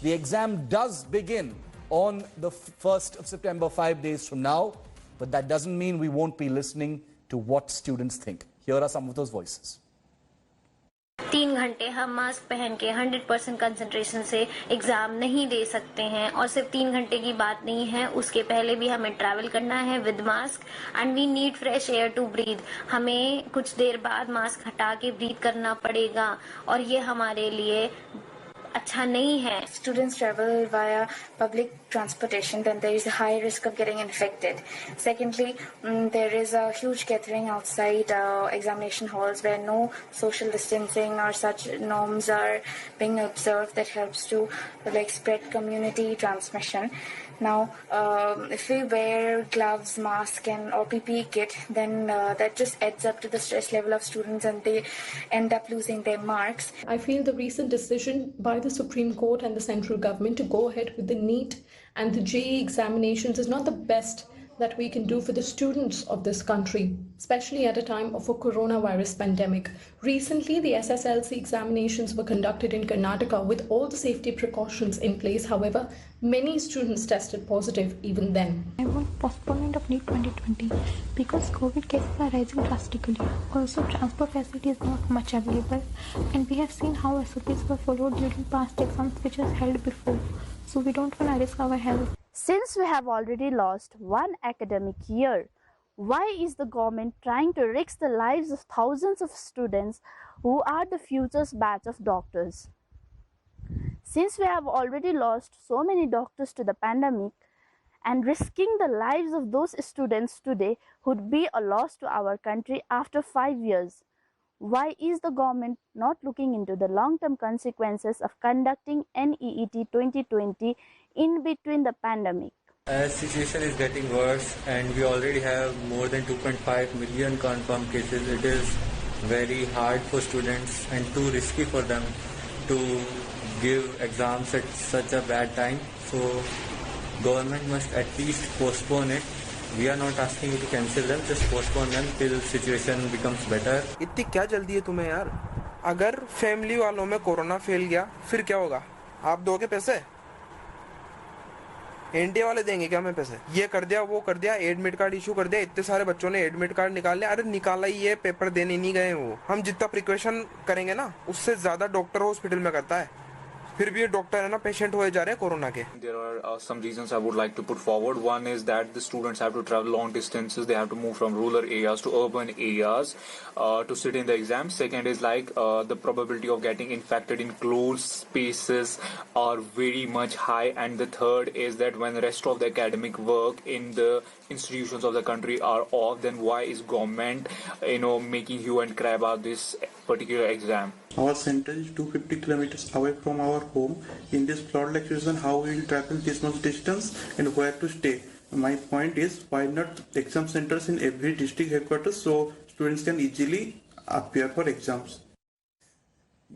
The exam does begin on the 1st of September, 5 days from now, but that doesn't mean we won't be listening to what students think. Here are some of those voices. 3 घंटे हम mask पहन के 100% concentration से exam नहीं दे सकते हैं और सिर्फ 3 घंटे की बात नहीं है, उसके पहले भी हमें ट्रैवल करना है with mask and we need fresh air to breathe. हमें कुछ देर बाद मास्क हटा के ब्रीथ करना पड़ेगा और ये हमारे लिए अच्छा नहीं है। Students travel via public transportation, then there is a high risk of getting infected. Secondly, there is a huge gathering outside examination halls where no social distancing or such norms are being observed that helps to spread community transmission. Now, if we wear gloves, mask or PPE kit, then that just adds up to the stress level of students and they end up losing their marks. I feel the recent decision by the Supreme Court and the central government to go ahead with the NEET and the JEE examinations is not the best that we can do for the students of this country, especially at a time of a coronavirus pandemic. Recently, the SSLC examinations were conducted in Karnataka with all the safety precautions in place. However, many students tested positive even then. I want postponement of NEET 2020 because COVID cases are rising drastically. Also, transport facility is not much available and we have seen how SOPs were followed during past exams which was held before. So we don't want to risk our health. Since we have already lost one academic year, why is the government trying to risk the lives of thousands of students who are the future's batch of doctors? Since we have already lost so many doctors to the pandemic, and risking the lives of those students today would be a loss to our country after 5 years, why is the government not looking into the long-term consequences of conducting NEET 2020 in between the pandemic? As situation is getting worse and we already have more than 2.5 million confirmed cases, it is very hard for students and too risky for them to give exams at such a bad time. So government must at least postpone it. We are not asking you to cancel them, just postpone them till situation becomes better. इतनी क्या जल्दी है तुम्हें यार? अगर family वालों में corona फैल गया फिर क्या होगा? आप दोगे पैसे? इंडिया वाले देंगे क्या हमें पैसे? ये कर दिया वो कर दिया, एडमिट कार्ड इशू कर दिया, इतने सारे बच्चों ने एडमिट कार्ड निकाल लिया। अरे निकाला ही है, पेपर देने नहीं गए वो। हम जितना प्रिकॉशन करेंगे ना उससे ज्यादा डॉक्टर हॉस्पिटल में करता है, फिर भी ये डॉक्टर है ना पेशेंट हुए जा रहे हैं कोरोना के। There are some reasons I would like to put forward. One is that the students have to travel long distances. They have to move from rural areas to urban areas to sit in the exam. Second is the probability of getting infected in closed spaces are very much high. And the third is that when the rest of the academic work in the institutions of the country are off, then why is government making hue and cry about this particular exam? Our center is 250 kilometers away from our home. In this flood-like situation, how we will travel this much distance and where to stay? My point is, why not exam centers in every district headquarters so students can easily appear for exams?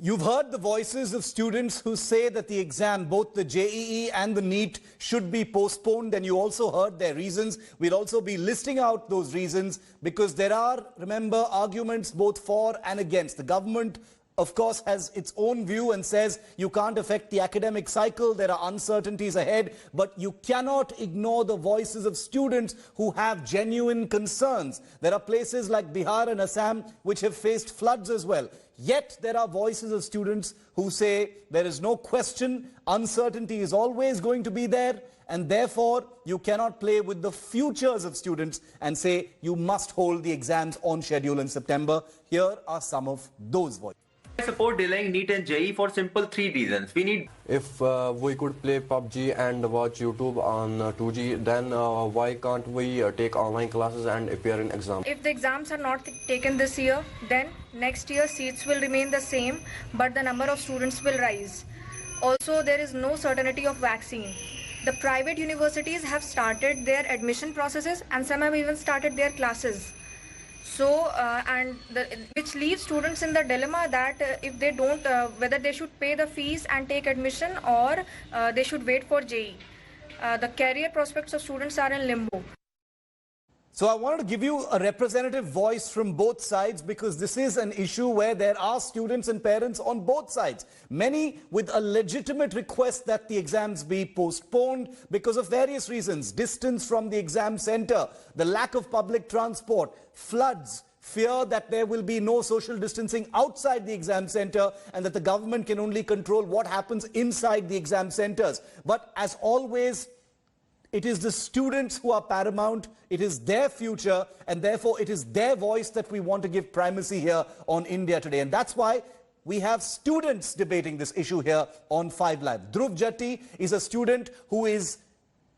You've heard the voices of students who say that the exam, both the JEE and the NEET, should be postponed, and you also heard their reasons. We'll also be listing out those reasons because there are, remember, arguments both for and against. The government, of course, has its own view and says you can't affect the academic cycle, there are uncertainties ahead, but you cannot ignore the voices of students who have genuine concerns. There are places like Bihar and Assam which have faced floods as well. Yet there are voices of students who say there is no question, uncertainty is always going to be there, and therefore you cannot play with the futures of students and say you must hold the exams on schedule in September. Here are some of those voices. I support delaying NEET and JEE for simple 3 reasons. We need. If we could play PUBG and watch YouTube on 2G, then why can't we take online classes and appear in exams? If the exams are not taken this year, then next year seats will remain the same, but the number of students will rise. Also, there is no certainty of vaccine. The private universities have started their admission processes and some have even started their classes. So, which leaves students in the dilemma that if they don't, whether they should pay the fees and take admission or they should wait for JEE. The career prospects of students are in limbo. So I wanted to give you a representative voice from both sides because this is an issue where there are students and parents on both sides. Many with a legitimate request that the exams be postponed because of various reasons. Distance from the exam center, the lack of public transport, floods, fear that there will be no social distancing outside the exam center and that the government can only control what happens inside the exam centers. But as always, it is the students who are paramount, it is their future, and therefore it is their voice that we want to give primacy here on India Today. And that's why we have students debating this issue here on 5 Live. Dhruv Jatti is a student who is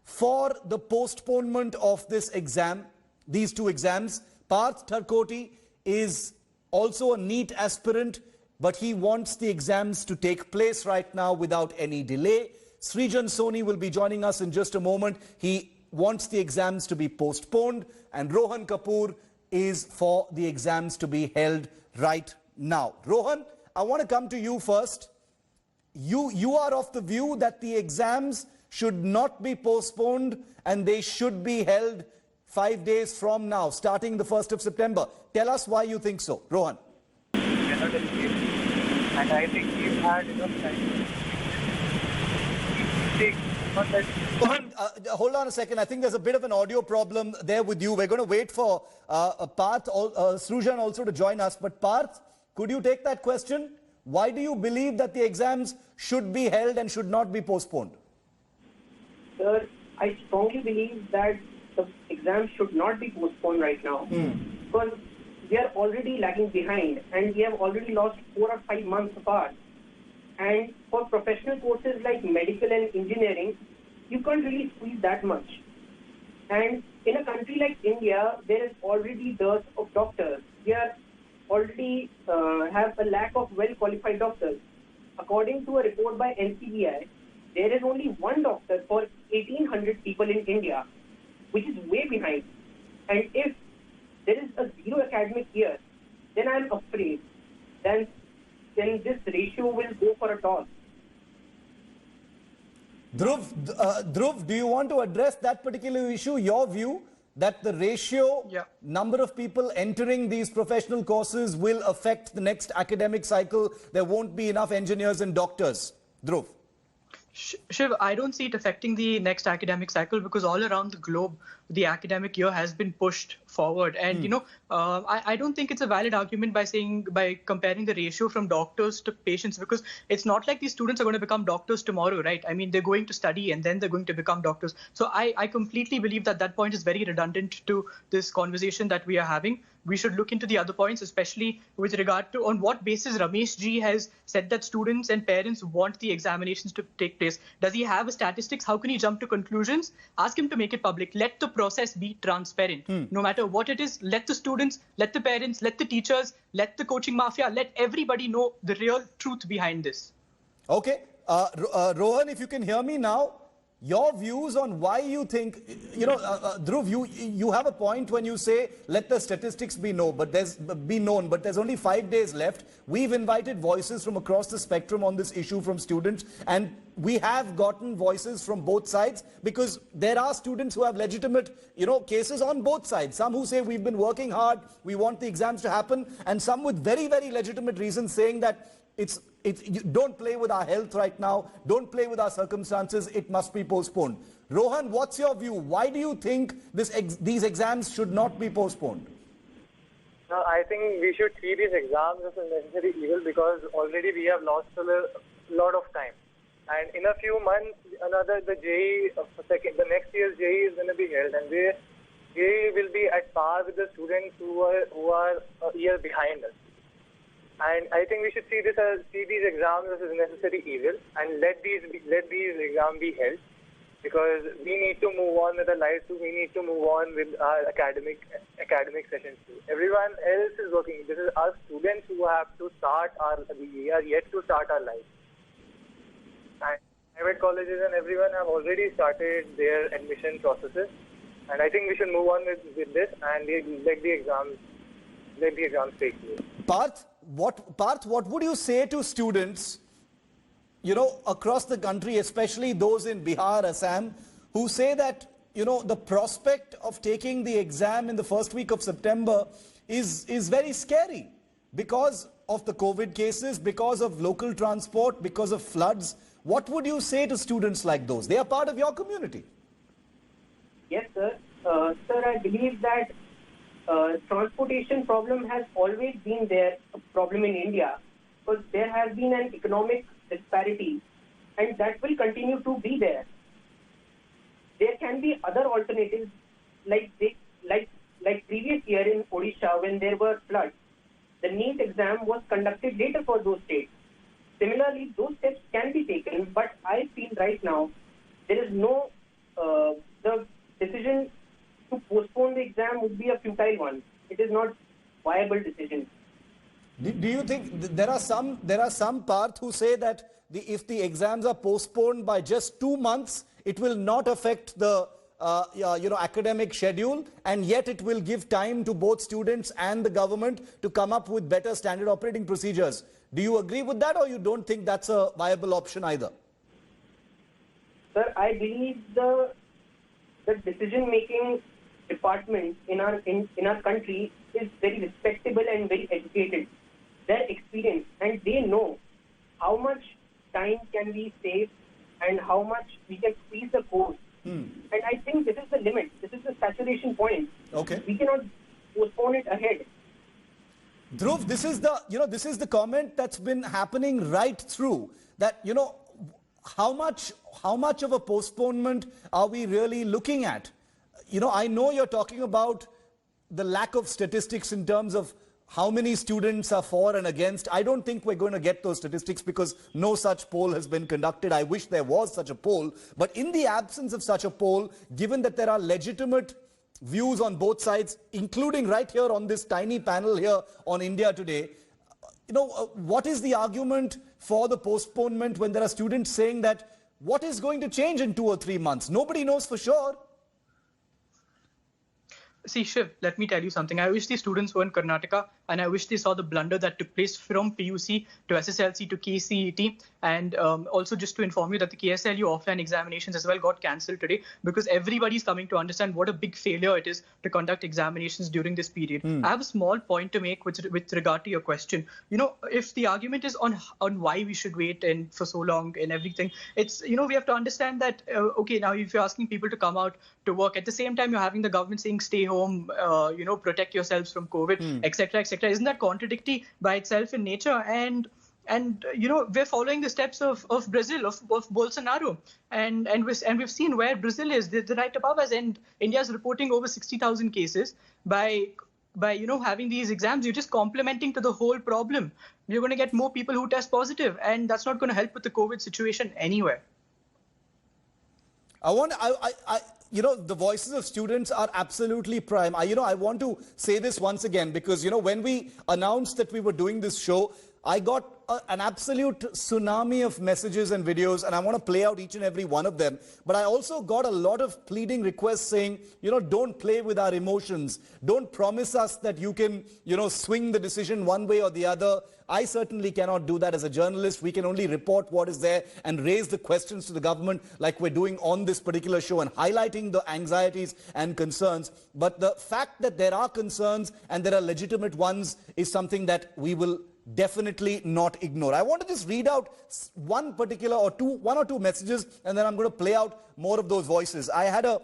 for the postponement of this exam, these two exams. Parth Tharkoti is also a NEET aspirant, but he wants the exams to take place right now without any delay. Srijan Soni will be joining us in just a moment. He wants the exams to be postponed, and Rohan Kapoor is for the exams to be held right now. Rohan, I want to come to you first. You are of the view that the exams should not be postponed and they should be held 5 days from now, starting the 1st of September. Tell us why you think so. Rohan. And I think we've had enough time. Rohan, hold on a second. I think there's a bit of an audio problem there with you. We're going to wait for Parth, Srujan also to join us. But Parth, could you take that question? Why do you believe that the exams should be held and should not be postponed? Sir, I strongly believe that the exams should not be postponed right now. Because we are already lagging behind and we have already lost 4 or 5 months apart. And for professional courses like medical and engineering, you can't really squeeze that much. And in a country like India, there is already dearth of doctors. We are already have a lack of well-qualified doctors. According to a report by NCBI, there is only one doctor for 1,800 people in India, which is way behind. And if there is a 0 academic year, then I'm afraid then this ratio will go for a toss. Dhruv, do you want to address that particular issue? Your view that the ratio, number of people entering these professional courses will affect the next academic cycle. There won't be enough engineers and doctors. Dhruv. Shiv, I don't see it affecting the next academic cycle because all around the globe, the academic year has been pushed forward. And, I don't think it's a valid argument by comparing the ratio from doctors to patients, because it's not like these students are going to become doctors tomorrow, right? I mean, they're going to study and then they're going to become doctors. So I completely believe that point is very redundant to this conversation that we are having. We should look into the other points, especially with regard to on what basis Ramesh Ji has said that students and parents want the examinations to take place. Does he have statistics? How can he jump to conclusions? Ask him to make it public. Let the process be transparent. No matter what it is, let the students, let the parents, let the teachers, let the coaching mafia, let everybody know the real truth behind this. Okay. Rohan, if you can hear me now, your views on why you think, Dhruv, you have a point when you say let the statistics be known, but there's only 5 days left. We've invited voices from across the spectrum on this issue from students, and we have gotten voices from both sides because there are students who have legitimate, cases on both sides. Some who say we've been working hard, we want the exams to happen, and some with very, very legitimate reasons saying that don't play with our health right now, don't play with our circumstances, it must be postponed. Rohan, what's your view? Why do you think these exams should not be postponed? No, I think we should see these exams as a necessary evil because already we have lost a lot of time. And in a few months, the next year's JEE is going to be held, and JEE will be at par with the students who are a year behind us. And I think we should see these exams as a necessary evil and let these exams be held, because we need to move on with our lives too. We need to move on with our academic sessions too. Everyone else is working. This is us students who have to we are yet to start our lives. And private colleges and everyone have already started their admission processes. And I think we should move on with this and let the exams take place. Parth, what would you say to students, across the country, especially those in Bihar, Assam, who say that the prospect of taking the exam in the first week of September is very scary because of the COVID cases, because of local transport, because of floods. What would you say to students like those? They are part of your community. Yes, sir. Sir, I believe that transportation problem has always been there, a problem in India, because there has been an economic disparity, and that will continue to be there. There can be other alternatives, like previous year in Odisha when there were floods. The NEET exam was conducted later for those states. Similarly, those steps can be taken, but I feel right now there is no, the decision to postpone the exam would be a futile one. It is not viable decision. Do you think there are some Parth who say that if the exams are postponed by just 2 months, it will not affect the academic schedule, and yet it will give time to both students and the government to come up with better standard operating procedures? Do you agree with that, or you don't think that's a viable option either? Sir, I believe the decision-making department in our country is very respectable and very educated. They're experienced and they know how much time can be saved and how much we can squeeze the course. And I think this is the limit. This is the saturation point. Okay. We cannot postpone it ahead. Dhruv, this is the comment that's been happening right through. That, how much of a postponement are we really looking at? I know you're talking about the lack of statistics in terms of how many students are for and against. I don't think we're going to get those statistics because no such poll has been conducted. I wish there was such a poll. But in the absence of such a poll, given that there are legitimate views on both sides, including right here on this tiny panel here on India Today, what is the argument for the postponement when there are students saying that what is going to change in 2 or 3 months? Nobody knows for sure. See, Shiv, let me tell you something. I wish the students were in Karnataka, and I wish they saw the blunder that took place from PUC to SSLC to KCET. And also just to inform you that the KSLU offline examinations as well got cancelled today because everybody's coming to understand what a big failure it is to conduct examinations during this period. I have a small point to make with regard to your question. If the argument is on why we should wait and for so long and everything, it's, we have to understand that, okay, now if you're asking people to come out to work, at the same time, you're having the government saying stay home, protect yourselves from COVID, etc., etc. Isn't that contradictory by itself in nature? And we're following the steps of Brazil, of Bolsonaro, and we've seen where Brazil is. They're right above us, and India's reporting over 60,000 cases. By having these exams, you're just complementing to the whole problem. You're going to get more people who test positive, and that's not going to help with the COVID situation anywhere. The voices of students are absolutely prime. I want to say this once again because, when we announced that we were doing this show, I got an absolute tsunami of messages and videos, and I want to play out each and every one of them. But I also got a lot of pleading requests saying, don't play with our emotions. Don't promise us that you can, swing the decision one way or the other. I certainly cannot do that as a journalist. We can only report what is there and raise the questions to the government like we're doing on this particular show and highlighting the anxieties and concerns. But the fact that there are concerns and there are legitimate ones is something that we will definitely not ignore. I want to just read out one or two messages, and then I'm going to play out more of those voices. I had a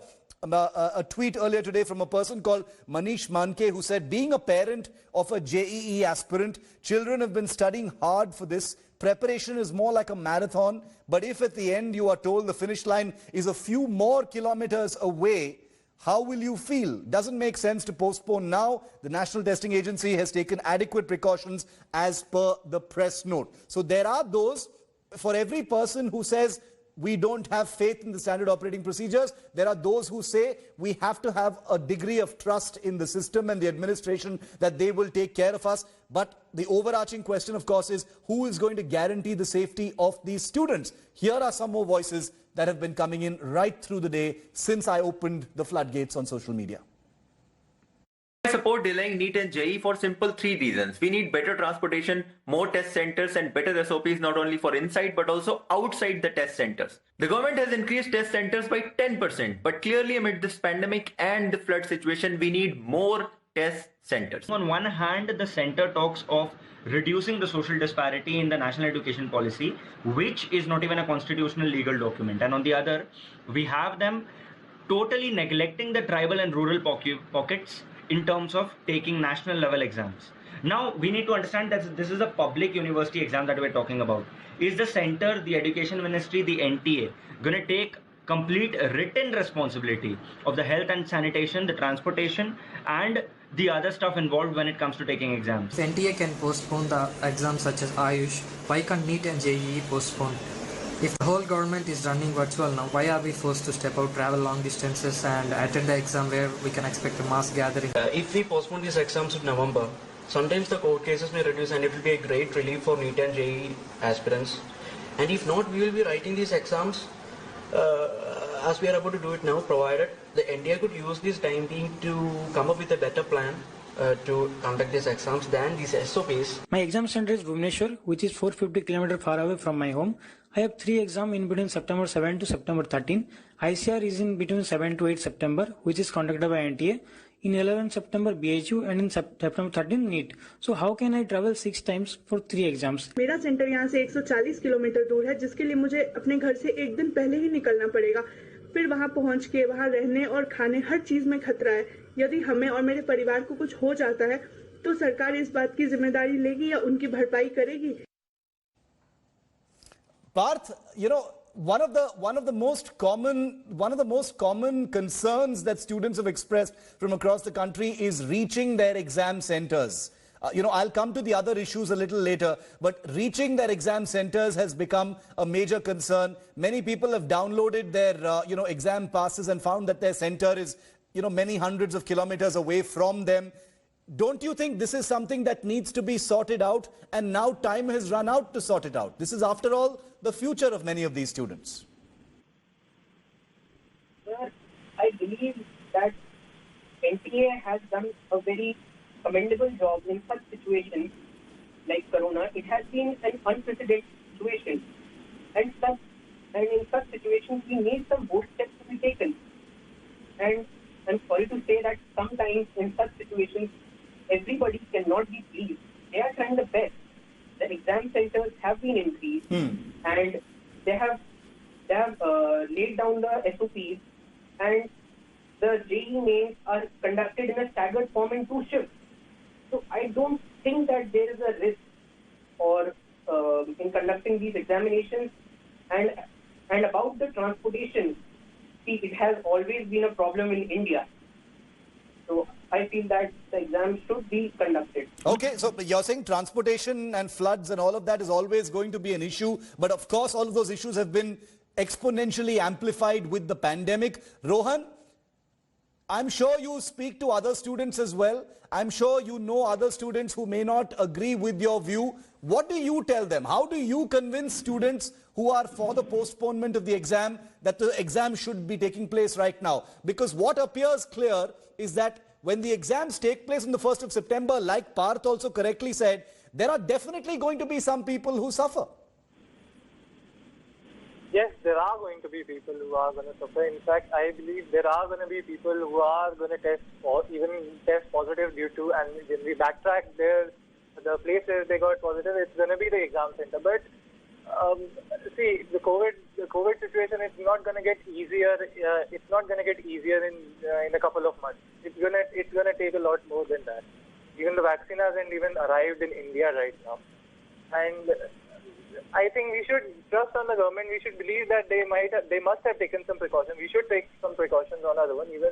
tweet earlier today from a person called Manish Manke who said, being a parent of a JEE aspirant, children have been studying hard for this. Preparation is more like a marathon, but if at the end you are told the finish line is a few more kilometers away, how will you feel? Doesn't make sense to postpone now. The National Testing Agency has taken adequate precautions as per the press note. So there are those, for every person who says we don't have faith in the standard operating procedures, there are those who say we have to have a degree of trust in the system and the administration that they will take care of us. But the overarching question, of course, is who is going to guarantee the safety of these students? Here are some more voices that have been coming in right through the day since I opened the floodgates on social media. I support delaying NEET and JEE for simple three reasons. We need better transportation, more test centers and better SOPs not only for inside but also outside the test centers. The government has increased test centers by 10%, but clearly amid this pandemic and the flood situation, we need more test centers. On one hand, the center talks of reducing the social disparity in the national education policy, which is not even a constitutional legal document. And on the other, we have them totally neglecting the tribal and rural pockets in terms of taking national level exams. Now, we need to understand that this is a public university exam that we're talking about. Is the center, the education ministry, the NTA going to take complete written responsibility of the health and sanitation, the transportation, and the other stuff involved when it comes to taking exams? If NTA can postpone the exams such as Ayush, why can't NEET and JEE postpone? If the whole government is running virtual now, why are we forced to step out, travel long distances and attend the exam where we can expect a mass gathering? If we postpone these exams to November, sometimes the court cases may reduce and it will be a great relief for NEET and JEE aspirants. And if not, we will be writing these exams as we are about to do it now, provided the NDA could use this time being to come up with a better plan to conduct these exams than these SOPs. My exam center is Bhubaneswar, which is 450 km far away from my home. I have 3 exams in between September 7 to September 13. ICR is in between 7 to 8 September, which is conducted by NTA. In 11 September BHU and in September 13 NEET. So how can I travel 6 times for 3 exams? मेरा centre यहाँ से 140 kilometre दूर है, जिसके लिए मुझे अपने घर से एक दिन पहले ही निकलना पड़ेगा। फिर वहाँ पहुँच के वहाँ रहने और खाने हर चीज में खतरा है। यदि हमें और मेरे परिवार को कुछ हो जाता है, तो सरकार इस बात की जिम्मेदारी लेगी या उनकी भरपाई करेगी? Parth, you know, one of the most common concerns that students have expressed from across the country is reaching their exam centers. You know, I'll come to the other issues a little later, but reaching their exam centers has become a major concern. Many people have downloaded their, exam passes and found that their center is, many hundreds of kilometers away from them. Don't you think this is something that needs to be sorted out, and now time has run out to sort it out? This is, after all, the future of many of these students. Sir, I believe that NTA has done a very commendable job in such situations like Corona. It has been an unprecedented situation, and in such situations we need some bold steps to be taken. And I'm sorry to say that sometimes in such situations everybody cannot be pleased. They are trying the best. The exam centers have been increased, and they have laid down the SOPs, and the JEE mains are conducted in a staggered form in 2 shifts. So I don't think that there is a risk or in conducting these examinations. And about the transportation, see, it has always been a problem in India. So I feel that the exams should be conducted. Okay, so you're saying transportation and floods and all of that is always going to be an issue. But of course, all of those issues have been exponentially amplified with the pandemic. Rohan, I'm sure you speak to other students as well. I'm sure you know other students who may not agree with your view. What do you tell them? How do you convince students who are for the postponement of the exam that the exam should be taking place right now? Because what appears clear is that when the exams take place on the 1st of September, like Parth also correctly said, there are definitely going to be some people who suffer. Yes, there are going to be people who are going to suffer. In fact, I believe there are going to be people who are going to test positive due to, and when we backtrack the places they got positive, it's going to be the exam center. But see, the COVID situation is not going to get easier. It's not going to get easier in a couple of months. It's gonna take a lot more than that. Even the vaccine hasn't even arrived in India right now, and I think we should trust on the government. We should believe that they must have taken some precautions. We should take some precautions on our own. Even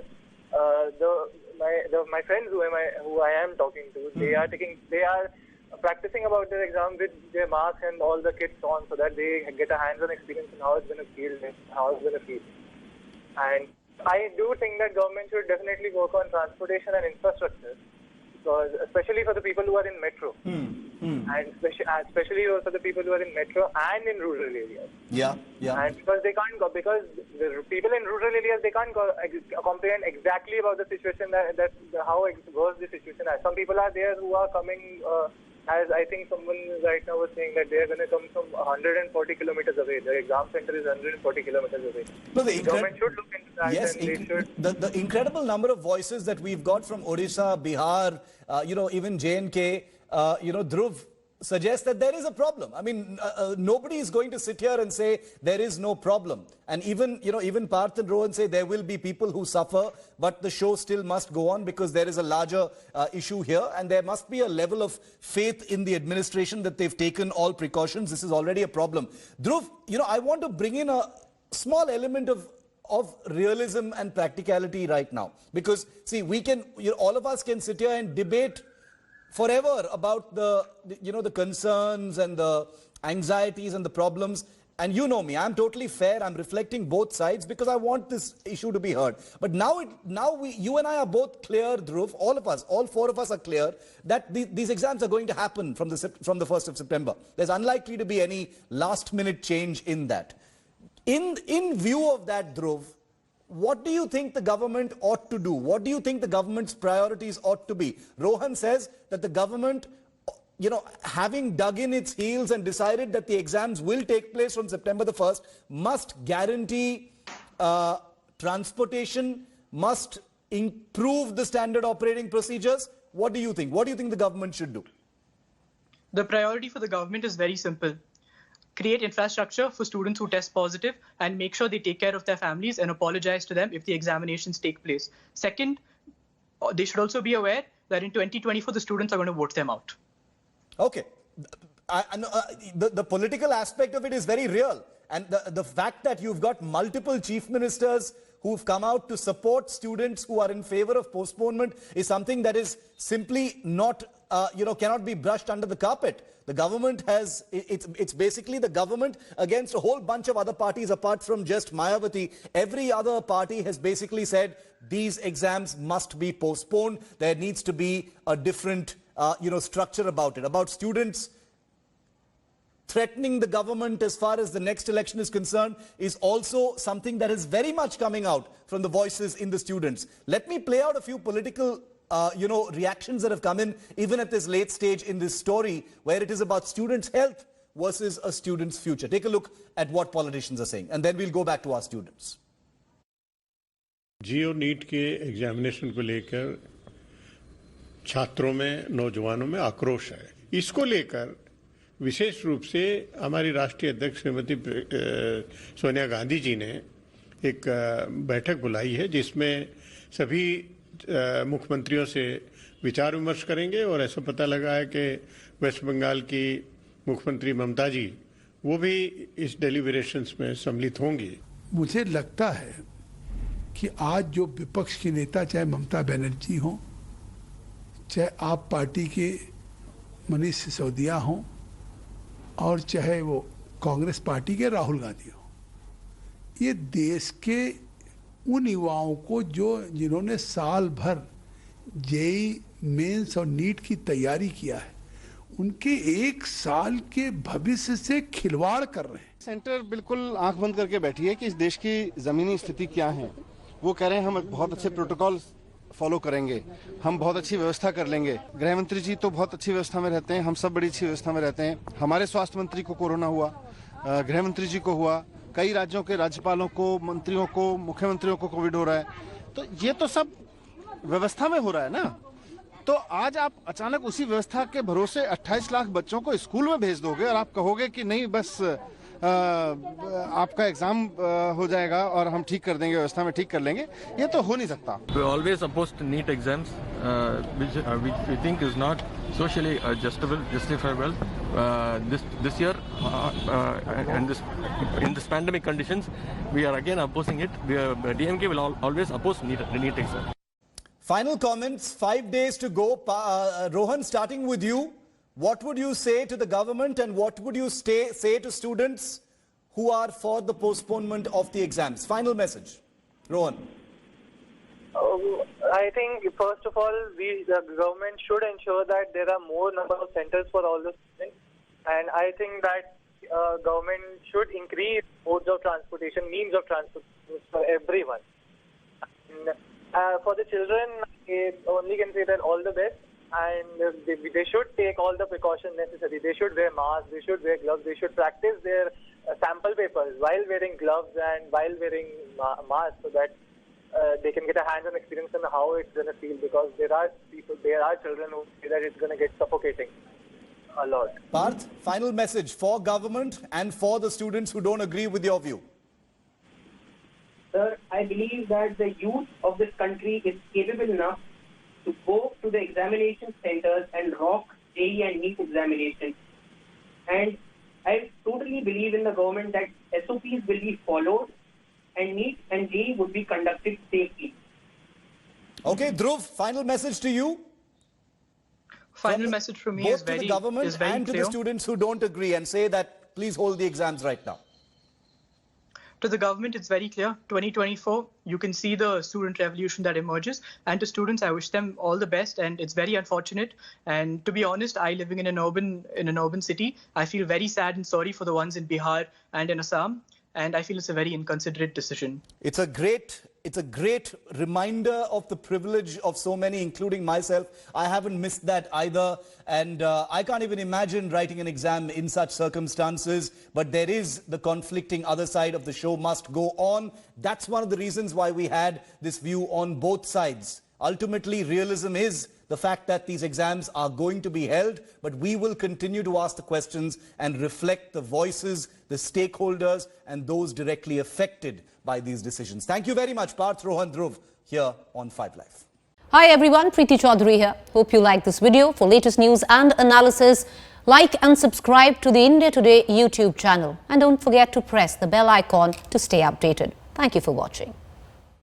my friends who I am talking to, they are practicing about their exam with their masks and all the kits on, so that they get a hands-on experience in how it's going to feel. And I do think that government should definitely work on transportation and infrastructure, because especially for the people who are in metro. and especially for the people who are in metro and in rural areas. Yeah. And because they can't go, because the people in rural areas, they can't comprehend exactly about the situation that how worse the situation is. Some people are there who are coming, as I think someone right now was saying that they are going to come from 140 kilometers away. The exam center is 140 kilometers away. No, the government should look into that. Yes, and they should. The incredible number of voices that we've got from Odisha, Bihar, even J&K, Dhruv, suggests that there is a problem. I mean, nobody is going to sit here and say there is no problem. And even Parth and Rohan say there will be people who suffer, but the show still must go on because there is a larger issue here, and there must be a level of faith in the administration that they've taken all precautions. This is already a problem. Dhruv, I want to bring in a small element of realism and practicality right now, because see, we can, all of us can sit here and debate forever about the concerns and the anxieties and the problems. And you know me, I'm totally fair. I'm reflecting both sides because I want this issue to be heard. But now you and I are both clear, Dhruv, all of us, all four of us are clear that these exams are going to happen from the 1st of September. There's unlikely to be any last minute change in that. In view of that, Dhruv, what do you think the government ought to do? What do you think the government's priorities ought to be? Rohan says that the government, having dug in its heels and decided that the exams will take place from September the 1st, must guarantee transportation, must improve the standard operating procedures. What do you think? What do you think the government should do? The priority for the government is very simple. Create infrastructure for students who test positive and make sure they take care of their families and apologize to them if the examinations take place. Second, they should also be aware that in 2024, the students are going to vote them out. Okay. The political aspect of it is very real. And the fact that you've got multiple chief ministers who've come out to support students who are in favor of postponement is something that is simply not, cannot be brushed under the carpet. The government has, it's basically the government against a whole bunch of other parties apart from just Mayawati. Every other party has basically said these exams must be postponed. There needs to be a different, structure about it. About students threatening the government as far as the next election is concerned is also something that is very much coming out from the voices in the students. Let me play out a few political reactions that have come in even at this late stage in this story where it is about students' health versus a student's future. Take a look at what politicians are saying and then we'll go back to our students. जी और NEET के examination को लेकर छात्रों में, नौजवानों में आक्रोश है। इसको लेकर विशेष रूप से हमारी राष्ट्रीय अध्यक्ष श्रीमती सोनिया गांधी जी ने एक बैठक बुलाई है जिसमें सभी मुख्यमंत्रियों से विचार विमर्श करेंगे और ऐसा पता लगा है कि वेस्ट बंगाल की मुख्यमंत्री ममता जी वो भी इस डेलिब्रेशंस में सम्मिलित होंगी। मुझे लगता है कि आज जो विपक्ष की नेता चाहे ममता बनर्जी हो, चाहे आप पार्टी के मनीष सिसोदिया हों और चाहे वो कांग्रेस पार्टी के राहुल गांधी हो, ये देश के उन युवाओं को जिन्होंने साल भर जेईई मेंस और नीट की तैयारी किया है, उनके एक साल के भविष्य से खिलवाड़ कर रहे हैं। सेंटर बिल्कुल आंख बंद करके बैठी है कि इस देश की जमीनी स्थिति क्या है। वो कह रहे हैं हम बहुत अच्छे प्रोटोकॉल फॉलो करेंगे, हम बहुत अच्छी व्यवस्था कर लेंगे। गृह मंत्री जी तो बहुत अच्छी व्यवस्था में रहते हैं, हम सब बड़ी अच्छी व्यवस्था में रहते हैं। हमारे स्वास्थ्य मंत्री को कोरोना हुआ, गृह मंत्री जी को हुआ, कई राज्यों के राज्यपालों को, मंत्रियों को, मुख्यमंत्रियों को कोविड हो रहा है। तो ये तो सब व्यवस्था में हो रहा है ना। तो आज आप अचानक उसी व्यवस्था के भरोसे 28 लाख बच्चों को स्कूल में भेज दोगे और आप कहोगे कि नहीं बस आपका एग्जाम हो जाएगा और हम ठीक कर देंगे, व्यवस्था में ठीक कर लेंगे, ये तो हो नहीं सकता। We always opposed NEET exams, which we think is not socially justifiable. This year, and in this pandemic conditions, we are again opposing it. DMK will always oppose NEET exam. Final comments, 5 days to go. Rohan, starting with you. What would you say to the government and what would you say to students who are for the postponement of the exams? Final message. Rohan. I think first of all, the government should ensure that there are more number of centers for all the students, and I think that government should increase modes of transportation, means of transportation for everyone. And, for the children, I only can say that all the best, and they should take all the precautions necessary. They should wear masks, they should wear gloves, they should practice their sample papers while wearing gloves and while wearing masks, so that they can get a hands-on experience on how it's going to feel, because there are children who say that it's going to get suffocating a lot. Parth, final message for government and for the students who don't agree with your view. Sir, I believe that the youth of this country is capable enough to go to the examination centers and rock JEE and NEET examinations. And I totally believe in the government that SOPs will be followed and NEET and JEE would be conducted safely. Okay, Dhruv, final message to you. Final message from me both is very to the government and to clear. the students who don't agree and say that please hold the exams right now. To the government, it's very clear. 2024, you can see the student revolution that emerges. And to students, I wish them all the best. And it's very unfortunate. And to be honest, I living in an urban city, I feel very sad and sorry for the ones in Bihar and in Assam. And I feel it's a very inconsiderate decision. It's a great reminder of the privilege of so many, including myself. I haven't missed that either. And I can't even imagine writing an exam in such circumstances. But there is the conflicting other side of the show must go on. That's one of the reasons why we had this view on both sides. Ultimately, realism is the fact that these exams are going to be held, but we will continue to ask the questions and reflect the voices, the stakeholders, and those directly affected by these decisions. Thank you very much, Parth, Rohan, Dhruv, here on 5 Live. Hi everyone, Preeti Chaudhary here. Hope you like this video. For latest news and analysis, like and subscribe to the India Today YouTube channel. And don't forget to press the bell icon to stay updated. Thank you for watching.